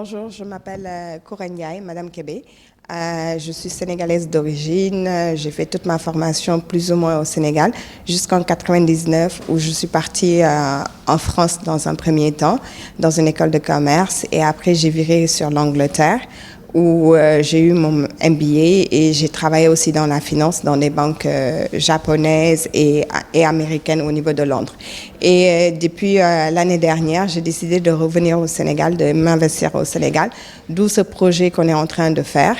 Bonjour, je m'appelle Koura Ndiaye, Madame Kébé. Je suis sénégalaise d'origine. J'ai fait toute ma formation plus ou moins au Sénégal jusqu'en 99 où je suis partie en France dans un premier temps, dans une école de commerce. Et après, j'ai viré sur l'Angleterre où j'ai eu mon MBA et j'ai travaillé aussi dans la finance dans des banques japonaises et américaines au niveau de Londres. Et depuis l'année dernière, j'ai décidé de revenir au Sénégal, de m'investir au Sénégal, d'où ce projet qu'on est en train de faire,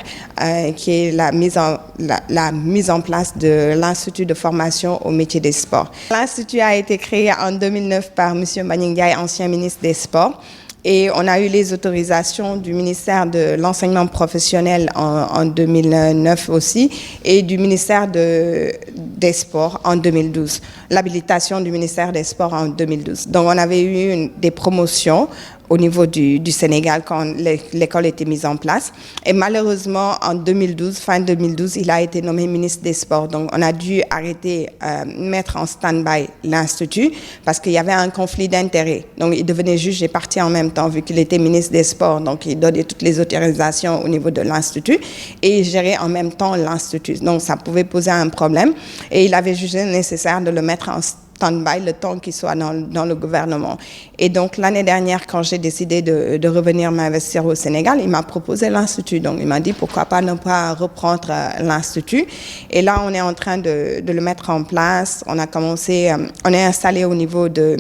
qui est la mise en place de l'Institut de formation au métier des sports. L'Institut a été créé en 2009 par M. Mbagnick Ndiaye, ancien ministre des Sports. Et on a eu les autorisations du ministère de l'enseignement professionnel en 2009 aussi et du ministère des Sports en 2012, l'habilitation du ministère des Sports en 2012. Donc on avait eu des promotions au niveau du Sénégal quand l'école était mise en place. Et malheureusement, en 2012, fin 2012, il a été nommé ministre des Sports. Donc, on a dû arrêter, mettre en stand-by l'Institut parce qu'il y avait un conflit d'intérêts. Donc, il devenait juge et parti en même temps vu qu'il était ministre des Sports. Donc, il donnait toutes les autorisations au niveau de l'Institut et il gérait en même temps l'Institut. Donc, ça pouvait poser un problème et il avait jugé nécessaire de le mettre en stand-by le temps qu'il soit dans le gouvernement. Et donc, l'année dernière, quand j'ai décidé de revenir m'investir au Sénégal, il m'a proposé l'Institut. Donc, il m'a dit pourquoi pas ne pas reprendre l'Institut. Et là, on est en train de le mettre en place. On a commencé, on est installé au niveau de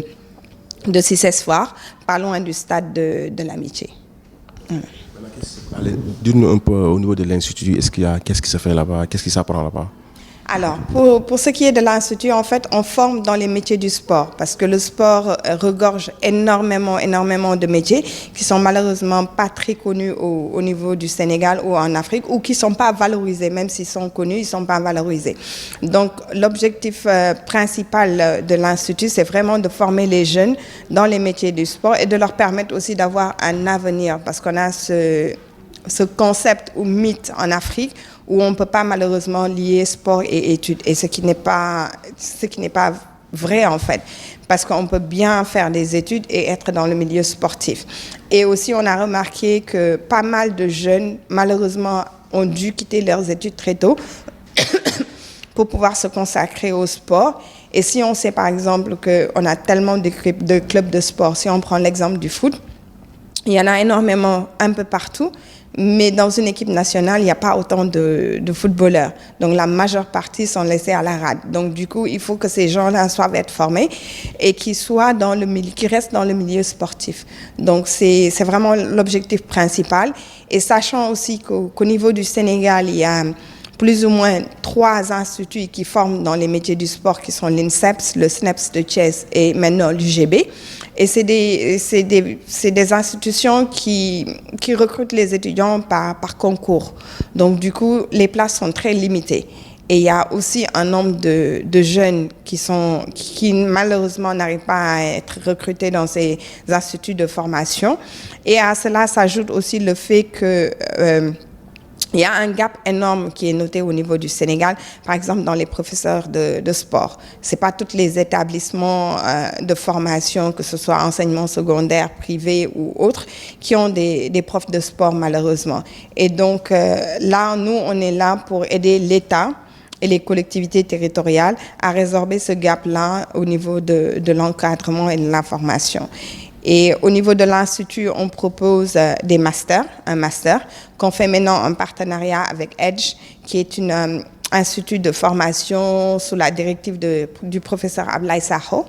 Cissesse-Foire, pas loin du stade de l'Amitié. Dis-nous un peu au niveau de l'Institut, qu'est-ce qui se fait là-bas, qu'est-ce qui s'apprend là-bas? Alors, pour ce qui est de l'Institut, en fait, on forme dans les métiers du sport parce que le sport regorge énormément de métiers qui sont malheureusement pas très connus au niveau du Sénégal ou en Afrique ou qui sont pas valorisés, même s'ils sont connus, ils sont pas valorisés. Donc, l'objectif principal de l'Institut, c'est vraiment de former les jeunes dans les métiers du sport et de leur permettre aussi d'avoir un avenir parce qu'on a ce concept ou mythe en Afrique où on ne peut pas malheureusement lier sport et études, et ce qui n'est pas vrai en fait, parce qu'on peut bien faire des études et être dans le milieu sportif. Et aussi on a remarqué que pas mal de jeunes malheureusement ont dû quitter leurs études très tôt pour pouvoir se consacrer au sport. Et si on sait par exemple qu'on a tellement de clubs de sport, si on prend l'exemple du foot, il y en a énormément un peu partout, mais dans une équipe nationale, il n'y a pas autant de footballeurs. Donc la majeure partie sont laissés à la rade. Donc du coup, il faut que ces gens-là soient être formés et qu'ils restent dans le milieu sportif. Donc c'est vraiment l'objectif principal. Et sachant aussi qu'au niveau du Sénégal, il y a plus ou moins 3 instituts qui forment dans les métiers du sport, qui sont l'INSEPS, le SNEPS de Thiès et maintenant l'UGB. Et c'est des institutions qui recrutent les étudiants par concours. Donc du coup, les places sont très limitées. Et il y a aussi un nombre de jeunes qui malheureusement n'arrivent pas à être recrutés dans ces instituts de formation. Et à cela s'ajoute aussi le fait que il y a un gap énorme qui est noté au niveau du Sénégal, par exemple dans les professeurs de sport. C'est pas tous les établissements de formation, que ce soit enseignement secondaire, privé ou autre, qui ont des profs de sport malheureusement. Et donc là, nous, on est là pour aider l'État et les collectivités territoriales à résorber ce gap-là au niveau de l'encadrement et de la formation. Et au niveau de l'Institut, on propose un master qu'on fait maintenant en partenariat avec EDGE, qui est un institut de formation sous la directive du professeur Ablaye Sakho,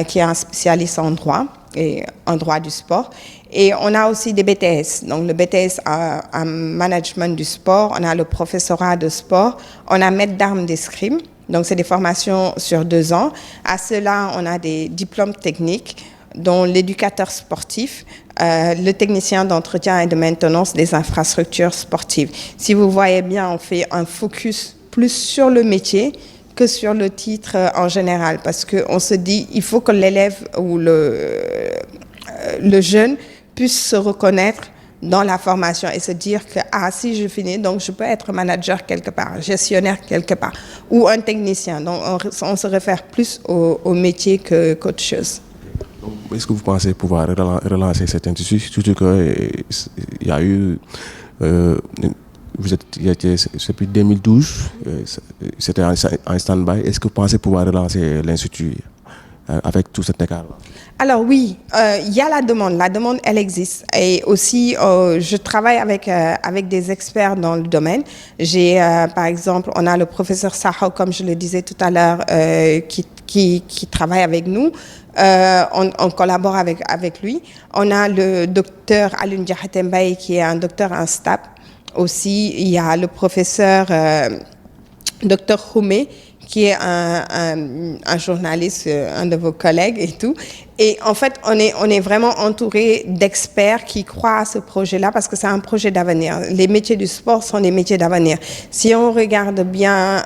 qui est un spécialiste en droit et en droit du sport. Et on a aussi des BTS, donc le BTS en management du sport, on a le professorat de sport, on a maître d'armes d'escrime, donc c'est des formations sur 2 ans. À cela, on a des diplômes techniques, dont l'éducateur sportif, le technicien d'entretien et de maintenance des infrastructures sportives. Si vous voyez bien, on fait un focus plus sur le métier que sur le titre en général, parce qu'on se dit il faut que l'élève ou le jeune puisse se reconnaître dans la formation et se dire que si je finis, donc je peux être manager quelque part, gestionnaire quelque part, ou un technicien. Donc on se réfère plus au métier qu'autre chose. Donc, Est-ce que vous pensez pouvoir relancer cet institut, surtout qu'il y a eu, c'est depuis 2012, c'était en stand-by. Est-ce que vous pensez pouvoir relancer l'institut avec tout cet écart-là? Alors oui, il y a la demande elle existe. Et aussi, je travaille avec des experts dans le domaine. J'ai, par exemple, on a le professeur Saho, comme je le disais tout à l'heure, qui travaille avec nous. On collabore avec lui. On a le docteur Alun Diakhaté qui est un docteur en STAP. Aussi, il y a le professeur docteur Khoumé, qui est un journaliste, un de vos collègues et tout. Et en fait, on est vraiment entouré d'experts qui croient à ce projet-là parce que c'est un projet d'avenir. Les métiers du sport sont des métiers d'avenir. Si on regarde bien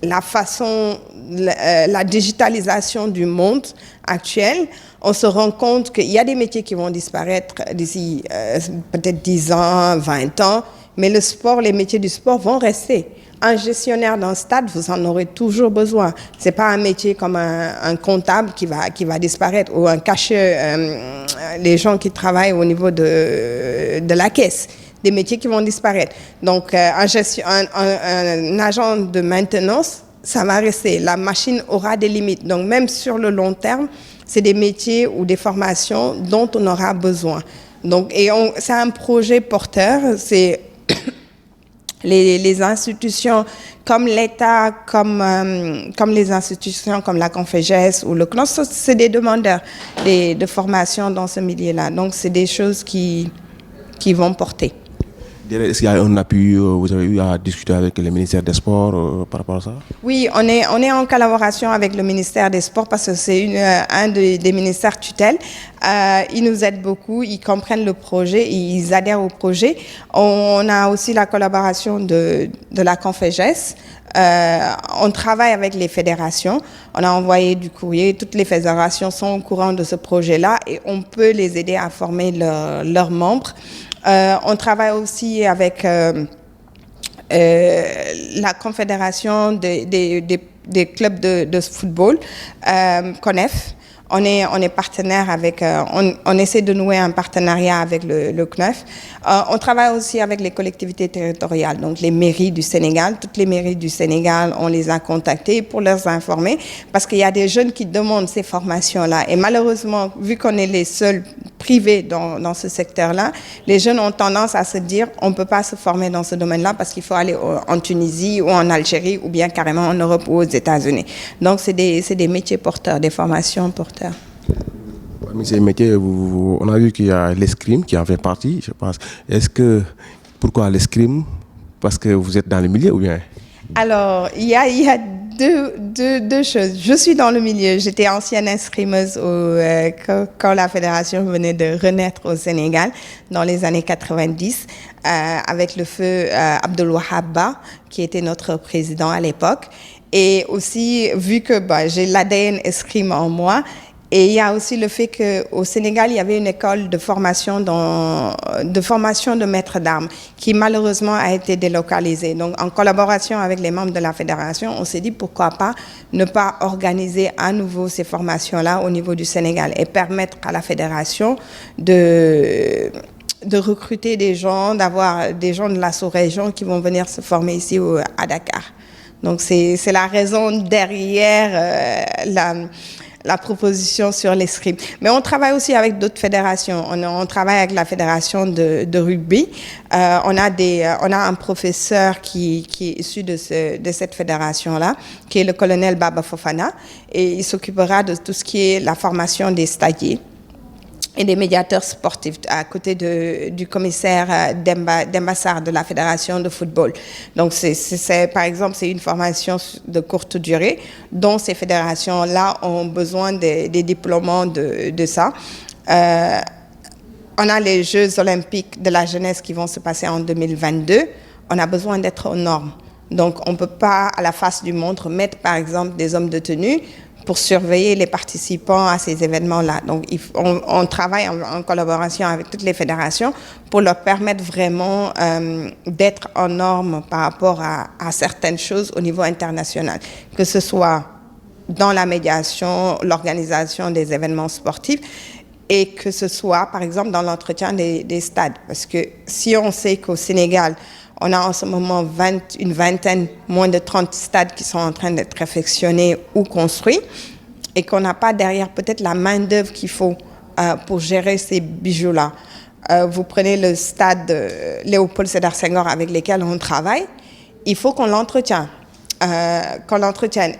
la façon, la digitalisation du monde actuel, on se rend compte qu'il y a des métiers qui vont disparaître d'ici peut-être 10 ans, 20 ans, mais le sport, les métiers du sport vont rester. Un gestionnaire d'un stade, vous en aurez toujours besoin. C'est pas un métier comme un comptable qui va disparaître ou un cacheur, les gens qui travaillent au niveau de la caisse. Des métiers qui vont disparaître. Donc, un agent de maintenance, ça va rester. La machine aura des limites. Donc, même sur le long terme, c'est des métiers ou des formations dont on aura besoin. Donc, c'est un projet porteur. C'est les institutions comme l'État, comme les institutions comme la Conféges ou le CNOS, c'est des demandeurs de formation dans ce milieu-là. Donc, c'est des choses qui vont porter. Est-ce qu'il y a un appui, vous avez eu à discuter avec le ministère des Sports par rapport à ça? Oui, on est en collaboration avec le ministère des Sports parce que c'est un des ministères tutelles. Ils nous aident beaucoup, ils comprennent le projet, ils adhèrent au projet. On a aussi la collaboration de la Conféges. On travaille avec les fédérations. On a envoyé du courrier. Toutes les fédérations sont au courant de ce projet-là et on peut les aider à former leurs membres. On travaille aussi avec la confédération des clubs de football, CONEF. On est partenaire avec, on essaie de nouer un partenariat avec le CNEF. On travaille aussi avec les collectivités territoriales, donc les mairies du Sénégal. Toutes les mairies du Sénégal, on les a contactées pour leur informer parce qu'il y a des jeunes qui demandent ces formations-là. Et malheureusement, vu qu'on est les seuls privés dans ce secteur-là, les jeunes ont tendance à se dire on ne peut pas se former dans ce domaine-là parce qu'il faut aller en Tunisie ou en Algérie ou bien carrément en Europe ou aux États-Unis. Donc, c'est des métiers porteurs, des formations porteurs. Parmi ces métiers, on a vu qu'il y a l'escrime qui en fait partie, je pense. Pourquoi l'escrime? Parce que vous êtes dans le milieu ou bien? Alors, il y a deux choses. Je suis dans le milieu. J'étais ancienne escrimeuse quand la fédération venait de renaître au Sénégal dans les années 90 avec le feu Abdelwahab Ba, qui était notre président à l'époque. Et aussi, vu que j'ai l'ADN escrime en moi, et il y a aussi le fait qu'au Sénégal, il y avait une école de formation de maîtres d'armes qui malheureusement a été délocalisée. Donc, en collaboration avec les membres de la fédération, on s'est dit pourquoi pas ne pas organiser à nouveau ces formations-là au niveau du Sénégal et permettre à la fédération de recruter des gens, d'avoir des gens de la sous-région qui vont venir se former ici à Dakar. Donc, c'est la raison derrière la proposition sur l'escrime. Mais on travaille aussi avec d'autres fédérations. On travaille avec la fédération de rugby. On a un professeur qui est issu de cette fédération-là, qui est le colonel Baba Fofana, et il s'occupera de tout ce qui est la formation des stagiaires et des médiateurs sportifs à côté du commissaire Demba Sarr de la fédération de football. Donc, par exemple, c'est une formation de courte durée dont ces fédérations-là ont besoin des diplômants de ça. On a les Jeux olympiques de la jeunesse qui vont se passer en 2022. On a besoin d'être aux normes. Donc, on ne peut pas, à la face du monde, mettre, par exemple, des hommes de tenue pour surveiller les participants à ces événements-là. Donc, on travaille en collaboration avec toutes les fédérations pour leur permettre vraiment d'être en norme par rapport à certaines choses au niveau international. Que ce soit dans la médiation, l'organisation des événements sportifs, et que ce soit, par exemple, dans l'entretien des stades. Parce que si on sait qu'au Sénégal, on a en ce moment une vingtaine, moins de 30 stades qui sont en train d'être réfectionnés ou construits, et qu'on n'a pas derrière peut-être la main-d'œuvre qu'il faut pour gérer ces bijoux-là. Vous prenez le stade Léopold Sédar Senghor avec lequel on travaille, il faut qu'on l'entretienne.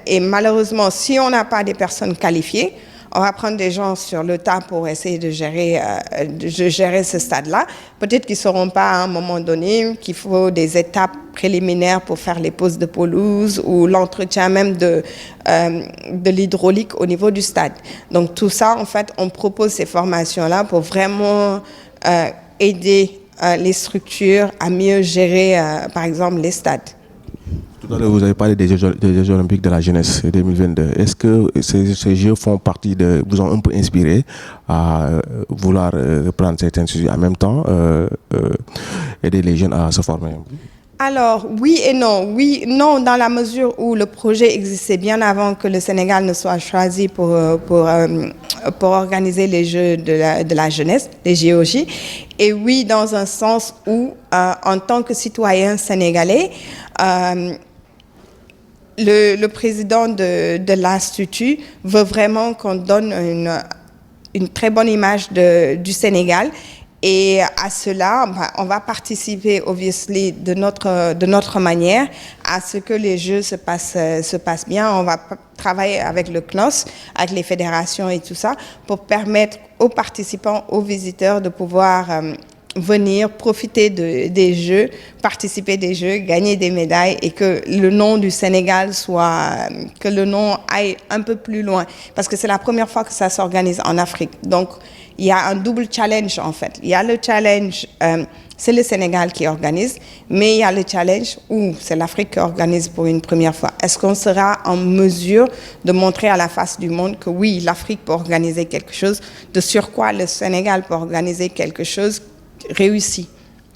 Et malheureusement, si on n'a pas des personnes qualifiées, on va prendre des gens sur le tas pour essayer de gérer ce stade-là. Peut-être qu'ils ne sauront pas à un moment donné qu'il faut des étapes préliminaires pour faire les poses de pelouse ou l'entretien même de l'hydraulique au niveau du stade. Donc tout ça, en fait, on propose ces formations-là pour vraiment aider les structures à mieux gérer, par exemple, les stades. Tout à l'heure, vous avez parlé des Jeux Olympiques de la jeunesse 2022. Est-ce que ces Jeux vous ont un peu inspiré à vouloir reprendre certains sujets en même temps, aider les jeunes à se former? Alors, oui et non. Oui, non, dans la mesure où le projet existait bien avant que le Sénégal ne soit choisi pour organiser les Jeux de la jeunesse, les JOJ. Et oui, dans un sens où, en tant que citoyen sénégalais, le président de l'Institut veut vraiment qu'on donne une très bonne image du Sénégal. Et à cela, on va participer, obviously, de notre manière à ce que les Jeux se passent bien. On va travailler avec le CNOS, avec les fédérations et tout ça, pour permettre aux participants, aux visiteurs de pouvoir venir profiter des Jeux, participer des Jeux, gagner des médailles et que le nom du Sénégal que le nom aille un peu plus loin. Parce que c'est la première fois que ça s'organise en Afrique. Donc, il y a un double challenge en fait. Il y a le challenge, c'est le Sénégal qui organise, mais il y a le challenge où c'est l'Afrique qui organise pour une première fois. Est-ce qu'on sera en mesure de montrer à la face du monde que oui, l'Afrique peut organiser quelque chose, de surcroît le Sénégal peut organiser quelque chose réussi,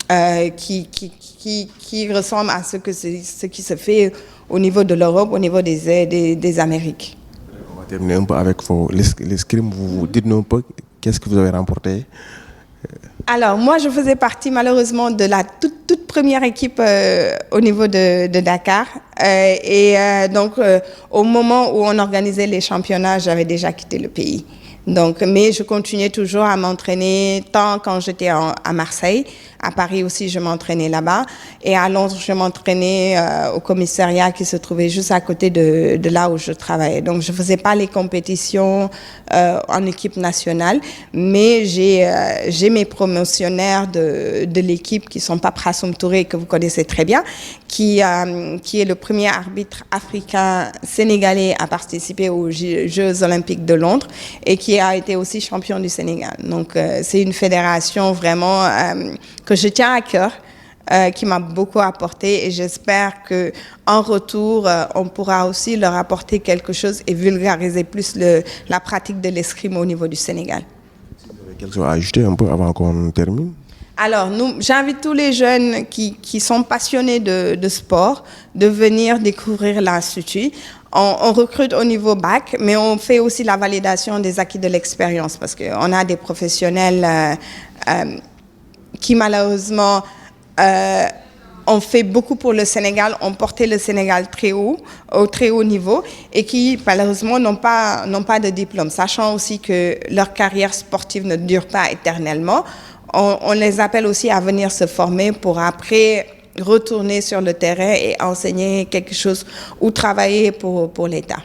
qui ressemble à ce qui se fait au niveau de l'Europe, au niveau des Amériques. On va terminer un peu avec l'escrime. Vous dites-nous un peu qu'est-ce que vous avez remporté? Alors, moi, je faisais partie malheureusement de la toute première équipe au niveau de Dakar. Donc, au moment où on organisait les championnats, j'avais déjà quitté le pays. Donc, mais je continuais toujours à m'entraîner, tant quand j'étais à Marseille, à Paris aussi, je m'entraînais là-bas, et à Londres, je m'entraînais au commissariat qui se trouvait juste à côté de là où je travaillais. Donc, je faisais pas les compétitions en équipe nationale, mais j'ai mes promotionnaires de l'équipe qui sont Paprassoum Touré, que vous connaissez très bien, qui est le premier arbitre africain sénégalais à participer aux Jeux Olympiques de Londres et qui a été aussi champion du Sénégal. Donc, c'est une fédération vraiment que je tiens à cœur, qui m'a beaucoup apporté et j'espère qu'en retour, on pourra aussi leur apporter quelque chose et vulgariser plus la pratique de l'escrime au niveau du Sénégal. Vous avez quelque chose à ajouter un peu avant qu'on termine? Alors, j'invite tous les jeunes qui sont passionnés de sport de venir découvrir l'Institut. On recrute au niveau bac, mais on fait aussi la validation des acquis de l'expérience parce qu'on a des professionnels qui malheureusement ont fait beaucoup pour le Sénégal, ont porté le Sénégal au très haut niveau et qui malheureusement n'ont pas de diplôme, sachant aussi que leur carrière sportive ne dure pas éternellement. On les appelle aussi à venir se former pour après retourner sur le terrain et enseigner quelque chose ou travailler pour l'État.